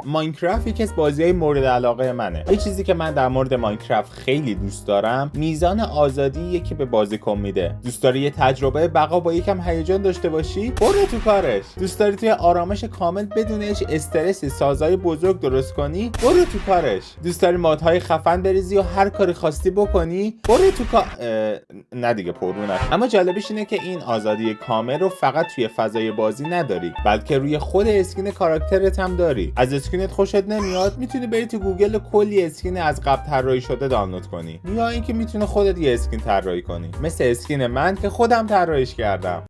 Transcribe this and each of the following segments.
ماینکرافت یکی از بازی‌های مورد علاقه منه. یه چیزی که من در مورد ماینکرافت خیلی دوست دارم میزان آزادیه که به بازیکن میده. دوست داری یه تجربه بقا با یکم هیجان داشته باشی؟ برو تو کارش. دوست داری توی آرامش کامل بدون هیچ استرسی سازهای بزرگ درست کنی؟ برو تو کارش. دوست داری مادهای خفن بریزی و هر کاری خواستی بکنی؟ برو تو کار. نه دیگه پرونه. اما جالبیش اینه که این آزادی کامل رو فقط توی فضای بازی نداری، بلکه روی خود اسکین کاراکترت هم داری. از اسکینت خوشت نمیاد میتونی بری تو گوگل و کلی اسکین از قبل طراحی شده دانلود کنی، یا اینکه میتونی خودت یه اسکین طراحی کنی، مثل اسکین من که خودم طراحیش کردم.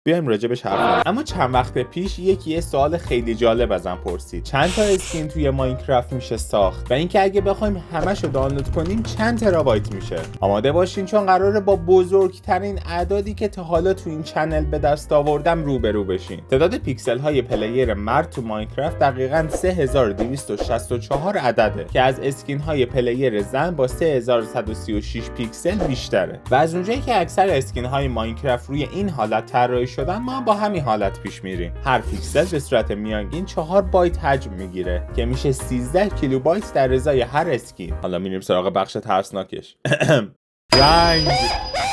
بیایم راجبش حرف بزنیم. اما چند وقت پیش یه سوال خیلی جالب ازم پرسید: چند تا اسکین توی ماینکرافت میشه ساخت و اینکه اگه بخوایم همشو دانلود کنیم چند ترابایت میشه؟ آماده باشین چون قراره با بزرگترین اعدادی که تا حالا تو این چنل به دست آوردم روبرو بشین. تعداد پیکسل های پلیر مرد تو ماینکرافت دقیقاً 3264 عدده که از اسکین های پلیر زن با 3136 پیکسل بیشتره. و از اونجایی که اکثر اسکین های ماینکرافت روی این حالت طراحی شدن، ما با همین حالت پیش میریم. هر پیکسل به صورت میانگین 4 بایت حجم میگیره که میشه 13 کیلوبایت در ازای هر اسکین. حالا میریم سراغ بخش ترسناکش. رنگ.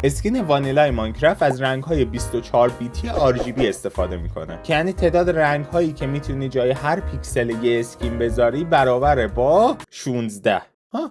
اسکین وانیلای ماینکرافت از رنگ‌های 24 بیتی RGB استفاده میکنه که یعنی تعداد رنگ‌هایی که میتونی جای هر پیکسل یه اسکین بذاری برابر با 16.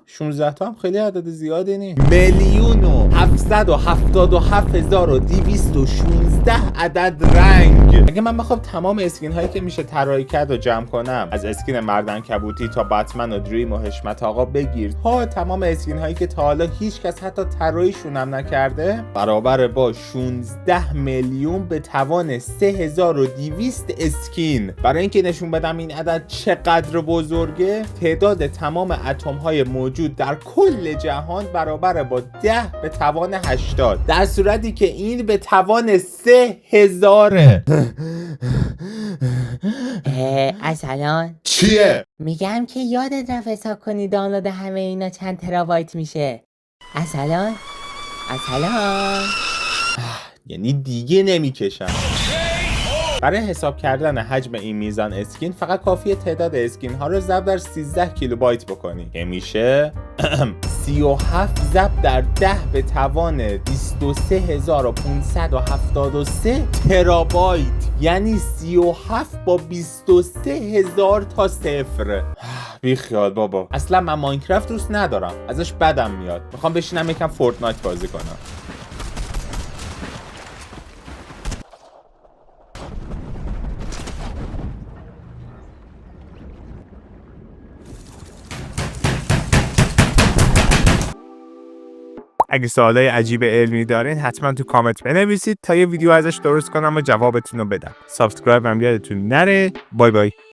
16 تا هم خیلی عدد زیادی نی. 1,777,216 عدد رنگ. اگه من بخوام تمام اسکین هایی که میشه طراحی کرد و جمع کنم، از اسکین مردعنکبوتی تا بتمن و دریم و حشمت آقا بگیر تا تمام اسکین هایی که تا حالا هیچ کس حتی طراحیشون هم نکرده، برابر با 16 میلیون به توان 3200 اسکین. برای اینکه نشون بدم این عدد چقدر بزرگه، تعداد تمام اتم های موجود در کل جهان برابر با 10 به توان 80، در صورتی که این به توان 3000. اصلا چیه؟ میگم که یادت رفت حساب کنی دانلود همه اینا چند ترابایت میشه. اصلا یعنی دیگه نمیکشم. برای حساب کردن حجم این میزان اسکین فقط کافیه تعداد اسکین ها رو ضرب در 13 کیلوبایت بکنی که میشه 37 ضرب در 10 به توان 23573 ترابایت، یعنی 37 با 23000 تا صفر. بی خیال بابا، اصلا من ماینکرافت دوست ندارم، ازش بدم میاد. میخوام بشینم یکم فورتنایت بازی کنم. اگه سوالای عجیب علمی دارین حتما تو کامنت بنویسید تا یه ویدیو ازش درست کنم و جوابتون رو بدم. سابسکرایب هم یادتون نره. بای بای.